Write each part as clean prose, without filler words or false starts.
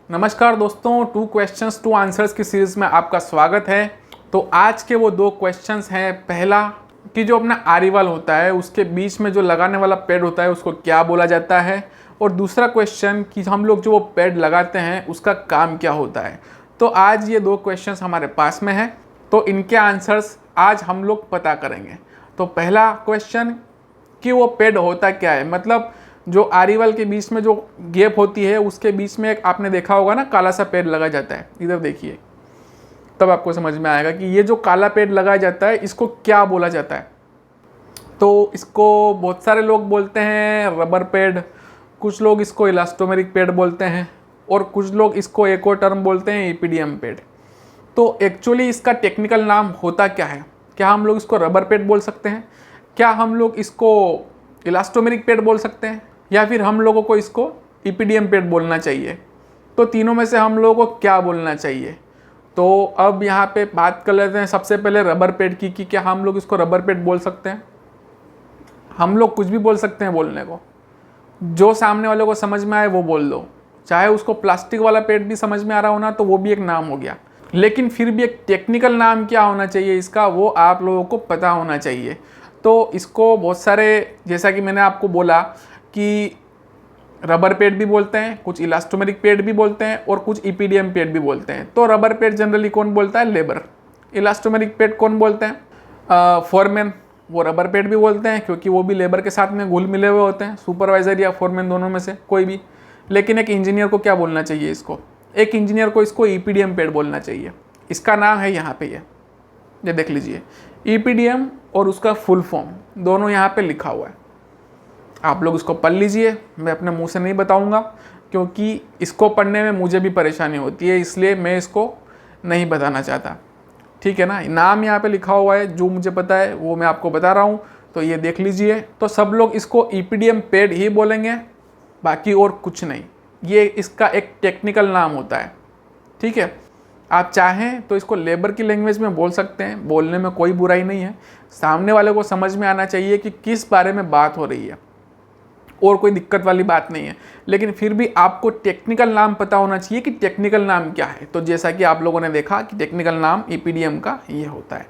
नमस्कार दोस्तों, 2 questions 2 answers की सीरीज में आपका स्वागत है। तो आज के वो 2 क्वेश्चंस हैं। पहला कि जो अपना आरिवाल होता है उसके बीच में जो लगाने वाला पेड़ होता है उसको क्या बोला जाता है, और दूसरा क्वेश्चन कि हम लोग जो वो पेड़ लगाते हैं उसका काम क्या होता है। तो आज ये 2 क्वेश्चंस हमारे पास में है, तो इनके आंसर्स आज हम लोग पता करेंगे। तो पहला क्वेश्चन कि वो पेड़ होता क्या है, मतलब जो आरिवाल के बीच में जो गैप होती है उसके बीच में एक आपने देखा होगा ना, काला सा पेड़ लगा जाता है। इधर देखिए, तब आपको समझ में आएगा कि ये जो काला पेड़ लगाया जाता है इसको क्या बोला जाता है। तो इसको बहुत सारे लोग बोलते हैं रबर पेड़, कुछ लोग इसको इलास्टोमेरिक पेड़ बोलते हैं, और कुछ लोग इसको एक और टर्म बोलते हैं ईपीडीएम पेड़। तो एक्चुअली इसका टेक्निकल नाम होता क्या है? क्या हम लोग इसको रबर पेड़ बोल सकते हैं, क्या हम लोग इसको इलास्टोमेरिक पेड़ बोल सकते हैं, या फिर हम लोगों को इसको ईपीडीएम पेड़ बोलना चाहिए? तो तीनों में से हम लोगों को क्या बोलना चाहिए? तो अब यहाँ पे बात कर लेते हैं सबसे पहले रबर पेड़ की कि क्या हम लोग इसको रबर पेड़ बोल सकते हैं। हम लोग कुछ भी बोल सकते हैं बोलने को, जो सामने वाले को समझ में आए वो बोल दो। चाहे उसको प्लास्टिक वाला पेड़ भी समझ में आ रहा हो ना, तो वो भी एक नाम हो गया। लेकिन फिर भी एक टेक्निकल नाम क्या होना चाहिए इसका, वो आप लोगों को पता होना चाहिए। तो इसको बहुत सारे, जैसा कि मैंने आपको बोला कि रबर पेड़ भी बोलते हैं, कुछ इलास्टोमेरिक पेड़ भी बोलते हैं, और कुछ ईपीडीएम पेड़ भी बोलते हैं। तो रबर पेड़ जनरली कौन बोलता है? लेबर। इलास्टोमेरिक पेड़ कौन बोलते हैं? फोरमैन। वो रबर पेड़ भी बोलते हैं क्योंकि वो भी लेबर के साथ में घुल मिले हुए होते हैं, सुपरवाइजर या फोरमैन दोनों में से कोई भी। लेकिन एक इंजीनियर को क्या बोलना चाहिए इसको? एक इंजीनियर को इसको ईपीडीएम पेड़ बोलना चाहिए। इसका नाम है यहाँ पे, ये देख लीजिए, ईपीडीएम और उसका फुल फॉर्म दोनों यहाँ पे लिखा हुआ है। आप लोग इसको पढ़ लीजिए, मैं अपने मुंह से नहीं बताऊंगा क्योंकि इसको पढ़ने में मुझे भी परेशानी होती है, इसलिए मैं इसको नहीं बताना चाहता। ठीक है ना, नाम यहाँ पे लिखा हुआ है, जो मुझे पता है वो मैं आपको बता रहा हूँ, तो ये देख लीजिए। तो सब लोग इसको ईपीडीएम पेड़ ही बोलेंगे, बाकी और कुछ नहीं। ये इसका एक टेक्निकल नाम होता है। ठीक है, आप चाहें तो इसको लेबर की लैंग्वेज में बोल सकते हैं, बोलने में कोई बुराई नहीं है। सामने वाले को समझ में आना चाहिए कि किस बारे में बात हो रही है, और कोई दिक्कत वाली बात नहीं है। लेकिन फिर भी आपको टेक्निकल नाम पता होना चाहिए कि टेक्निकल नाम क्या है। तो जैसा कि आप लोगों ने देखा कि टेक्निकल नाम ईपीडीएम का ये होता है।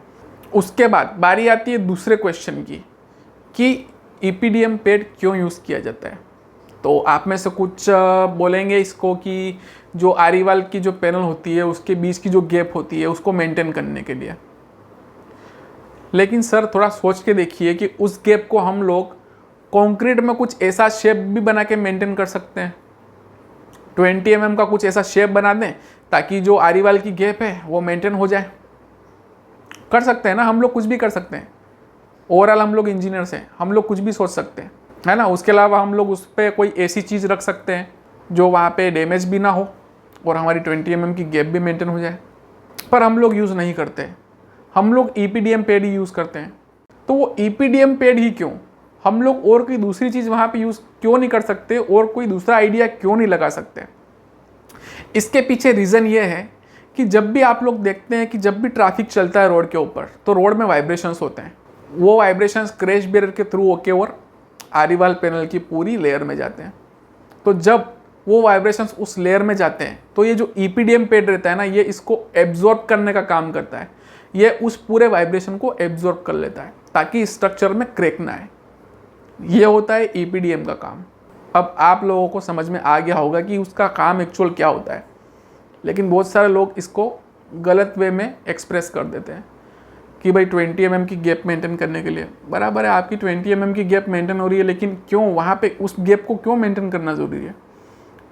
उसके बाद बारी आती है दूसरे क्वेश्चन की कि ईपीडीएम पेड़ क्यों यूज़ किया जाता है। तो आप में से कुछ बोलेंगे इसको कि जो आरिवाल की जो पैनल होती है उसके बीच की जो गैप होती है उसको मेंटेन करने के लिए। लेकिन सर थोड़ा सोच के देखिए कि उस गैप को हम लोग कंक्रीट में कुछ ऐसा शेप भी बना के मेंटेन कर सकते हैं। 20 mm का कुछ ऐसा शेप बना दें ताकि जो आरिवाल की गैप है वो मेंटेन हो जाए। कर सकते हैं ना, हम लोग कुछ भी कर सकते हैं। ओवरऑल हम लोग इंजीनियर्स हैं, हम लोग कुछ भी सोच सकते हैं, है ना। उसके अलावा हम लोग उस पर कोई ऐसी चीज़ रख सकते हैं जो वहाँ पे डैमेज भी ना हो और हमारी 20 mm की गैप भी मेंटेन हो जाए। पर हम लोग यूज़ नहीं करते, हम लोग ईपीडीएम पेड़ ही यूज़ करते हैं। तो वो ईपीडीएम पेड़ ही क्यों? हम लोग और कोई दूसरी चीज़ वहाँ पे यूज़ क्यों नहीं कर सकते, और कोई दूसरा आइडिया क्यों नहीं लगा सकते? इसके पीछे रीज़न ये है कि जब भी आप लोग देखते हैं कि जब भी ट्रैफिक चलता है रोड के ऊपर, तो रोड में वाइब्रेशंस होते हैं। वो वाइब्रेशंस क्रैश बैरियर के थ्रू होके और आरिवाल पैनल की पूरी लेयर में जाते हैं। तो जब वो वाइब्रेशंस उस लेयर में जाते हैं तो ये जो ईपीडीएम पेड़ रहता है ना, ये इसको एब्जॉर्ब करने का काम करता है। ये उस पूरे वाइब्रेशन को एब्जॉर्ब कर लेता है ताकि स्ट्रक्चर में क्रैक ना आए। ये होता है ईपीडीएम का काम। अब आप लोगों को समझ में आ गया होगा कि उसका काम एक्चुअल क्या होता है। लेकिन बहुत सारे लोग इसको गलत वे में एक्सप्रेस कर देते हैं कि भाई 20 mm की गैप मेंटेन करने के लिए। बराबर है, आपकी 20 mm की गैप मेंटेन हो रही है, लेकिन क्यों वहाँ पे उस गैप को क्यों मेंटेन करना ज़रूरी है?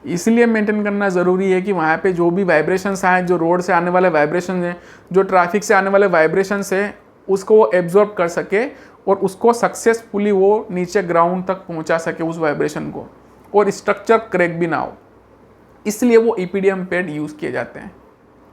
इसलिए मेंटेन करना ज़रूरी है कि वहाँ पे जो भी वाइब्रेशंस आए, जो रोड से आने वाले वाइब्रेशन हैं, जो ट्रैफिक से आने वाले वाइब्रेशंस हैं, उसको वो एब्जॉर्ब कर सके और उसको सक्सेसफुली वो नीचे ग्राउंड तक पहुँचा सके उस वाइब्रेशन को, और स्ट्रक्चर क्रैक भी ना हो। इसलिए वो ईपीडीएम पेड़ यूज़ किए जाते हैं।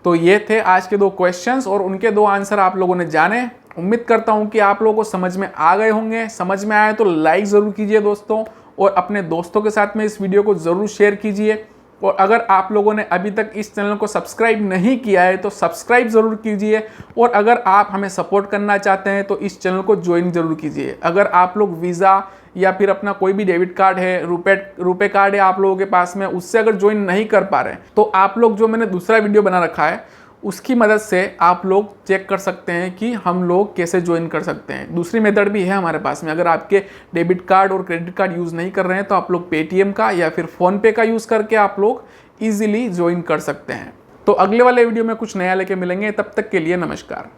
तो ये थे आज के 2 क्वेश्चंस और उनके 2 आंसर आप लोगों ने जाने। उम्मीद करता हूँ कि आप लोगों को समझ में आ गए होंगे। समझ में आए तो लाइक ज़रूर कीजिए दोस्तों, और अपने दोस्तों के साथ में इस वीडियो को ज़रूर शेयर कीजिए। और अगर आप लोगों ने अभी तक इस चैनल को सब्सक्राइब नहीं किया है तो सब्सक्राइब ज़रूर कीजिए, और अगर आप हमें सपोर्ट करना चाहते हैं तो इस चैनल को ज्वाइन ज़रूर कीजिए। अगर आप लोग वीज़ा या फिर अपना कोई भी डेबिट कार्ड है, रुपए कार्ड है आप लोगों के पास में, उससे अगर ज्वाइन नहीं कर पा रहे तो आप लोग जो मैंने दूसरा वीडियो बना रखा है उसकी मदद से आप लोग चेक कर सकते हैं कि हम लोग कैसे ज्वाइन कर सकते हैं। दूसरी मेथड भी है हमारे पास में। अगर आपके डेबिट कार्ड और क्रेडिट कार्ड यूज़ नहीं कर रहे हैं तो आप लोग पेटीएम का या फिर फ़ोनपे का यूज़ करके आप लोग ईजिली ज्वाइन कर सकते हैं। तो अगले वाले वीडियो में कुछ नया लेके मिलेंगे, तब तक के लिए नमस्कार।